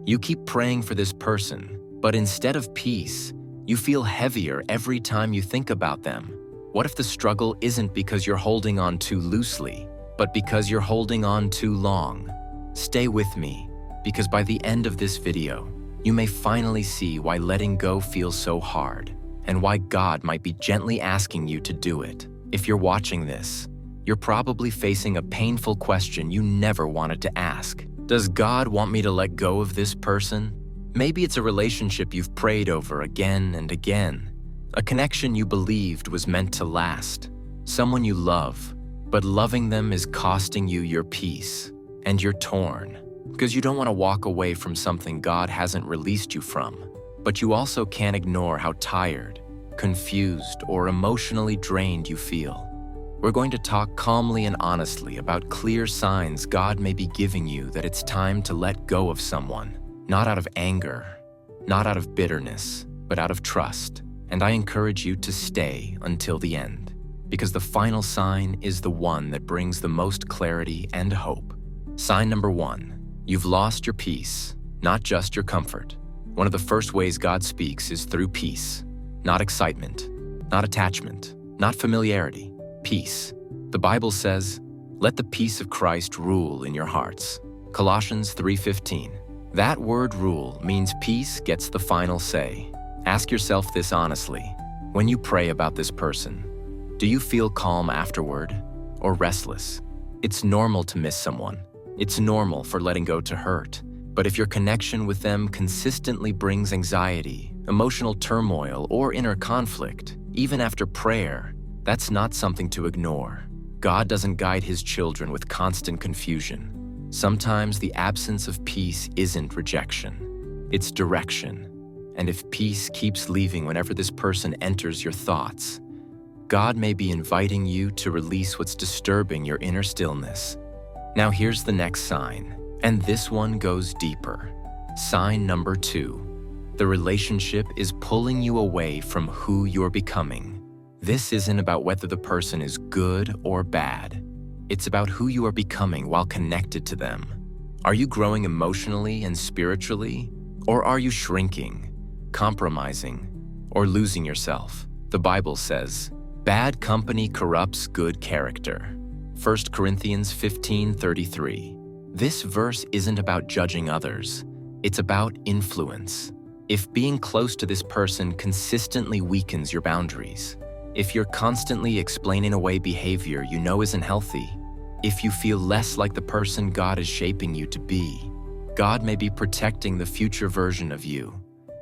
You keep praying for this person, but instead of peace, you feel heavier every time you think about them. What if the struggle isn't because you're holding on too loosely, but because you're holding on too long? Stay with me, because by the end of this video, you may finally see why letting go feels so hard, and why God might be gently asking you to do it. If you're watching this, you're probably facing a painful question you never wanted to ask. Does God want me to let go of this person? Maybe it's a relationship you've prayed over again and again, a connection you believed was meant to last, someone you love, but loving them is costing you your peace, and you're torn, because you don't want to walk away from something God hasn't released you from, but you also can't ignore how tired, confused, or emotionally drained you feel. We're going to talk calmly and honestly about clear signs God may be giving you that it's time to let go of someone, not out of anger, not out of bitterness, but out of trust. And I encourage you to stay until the end, because the final sign is the one that brings the most clarity and hope. Sign number 1, you've lost your peace, not just your comfort. One of the first ways God speaks is through peace, not excitement, not attachment, not familiarity. Peace. The Bible says, "Let the peace of Christ rule in your hearts." Colossians 3:15. That word rule means peace gets the final say. Ask yourself this honestly. When you pray about this person, do you feel calm afterward or restless? It's normal to miss someone. It's normal for letting go to hurt. But if your connection with them consistently brings anxiety, emotional turmoil, or inner conflict, even after prayer, that's not something to ignore. God doesn't guide His children with constant confusion. Sometimes the absence of peace isn't rejection, it's direction. And if peace keeps leaving whenever this person enters your thoughts, God may be inviting you to release what's disturbing your inner stillness. Now here's the next sign, and this one goes deeper. Sign number 2. The relationship is pulling you away from who you're becoming. This isn't about whether the person is good or bad. It's about who you are becoming while connected to them. Are you growing emotionally and spiritually? Or are you shrinking, compromising, or losing yourself? The Bible says, "Bad company corrupts good character." 1 Corinthians 15:33. This verse isn't about judging others. It's about influence. If being close to this person consistently weakens your boundaries, if you're constantly explaining away behavior you know isn't healthy, if you feel less like the person God is shaping you to be, God may be protecting the future version of you.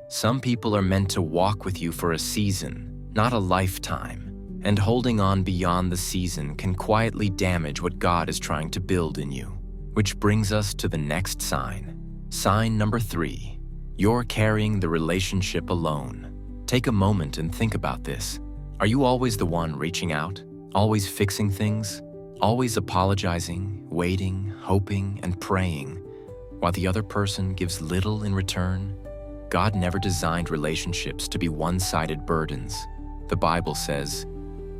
Some people are meant to walk with you for a season, not a lifetime, and holding on beyond the season can quietly damage what God is trying to build in you. Which brings us to the next sign. Sign number 3. You're carrying the relationship alone. Take a moment and think about this. Are you always the one reaching out, always fixing things, always apologizing, waiting, hoping, and praying, while the other person gives little in return? God never designed relationships to be one-sided burdens. The Bible says,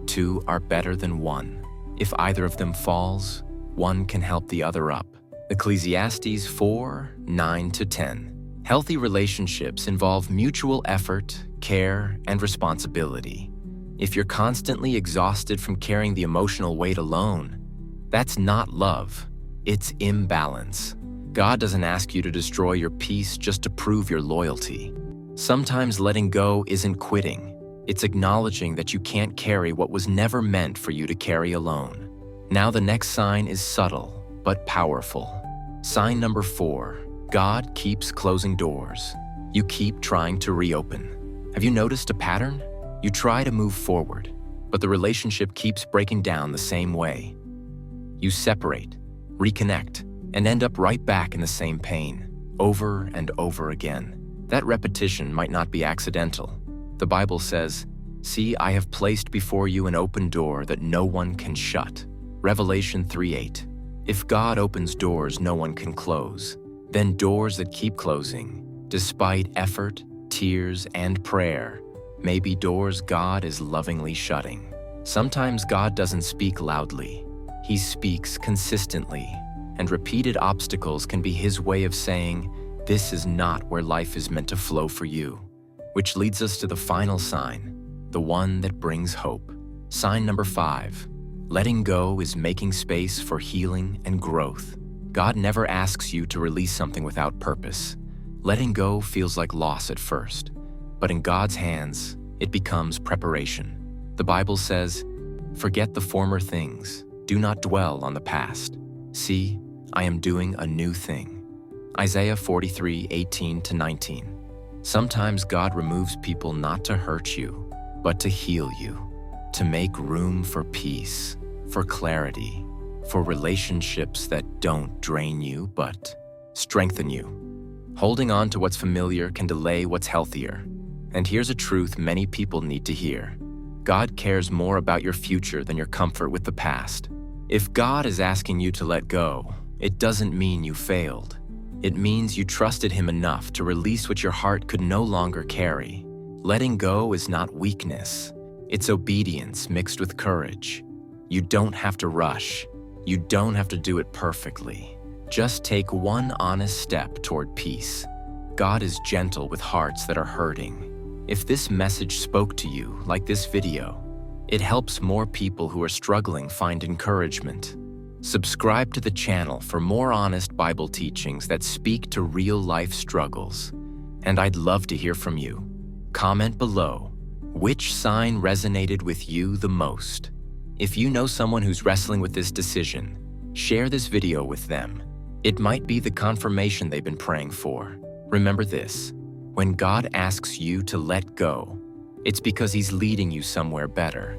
2 are better than 1. If either of them falls, one can help the other up. Ecclesiastes 4:9-10. Healthy relationships involve mutual effort, care, and responsibility. If you're constantly exhausted from carrying the emotional weight alone, that's not love, it's imbalance. God doesn't ask you to destroy your peace just to prove your loyalty. Sometimes letting go isn't quitting, it's acknowledging that you can't carry what was never meant for you to carry alone. Now the next sign is subtle, but powerful. Sign number 4, God keeps closing doors. You keep trying to reopen. Have you noticed a pattern? You try to move forward, but the relationship keeps breaking down the same way. You separate, reconnect, and end up right back in the same pain, over and over again. That repetition might not be accidental. The Bible says, "See, I have placed before you an open door that no one can shut." Revelation 3:8. If God opens doors no one can close, then doors that keep closing, despite effort, tears, and prayer, may be doors God is lovingly shutting. Sometimes God doesn't speak loudly. He speaks consistently, and repeated obstacles can be His way of saying, this is not where life is meant to flow for you. Which leads us to the final sign, the one that brings hope. Sign number 5. Letting go is making space for healing and growth. God never asks you to release something without purpose. Letting go feels like loss at first, but in God's hands, it becomes preparation. The Bible says, "Forget the former things. Do not dwell on the past. See, I am doing a new thing." Isaiah 43:18-19. Sometimes God removes people not to hurt you, but to heal you, to make room for peace, for clarity, for relationships that don't drain you, but strengthen you. Holding on to what's familiar can delay what's healthier. And here's a truth many people need to hear. God cares more about your future than your comfort with the past. If God is asking you to let go, it doesn't mean you failed. It means you trusted Him enough to release what your heart could no longer carry. Letting go is not weakness. It's obedience mixed with courage. You don't have to rush. You don't have to do it perfectly. Just take one honest step toward peace. God is gentle with hearts that are hurting. If this message spoke to you, like this video, it helps more people who are struggling find encouragement. Subscribe to the channel for more honest Bible teachings that speak to real-life struggles. And I'd love to hear from you. Comment below, which sign resonated with you the most? If you know someone who's wrestling with this decision, share this video with them. It might be the confirmation they've been praying for. Remember this, when God asks you to let go, it's because He's leading you somewhere better.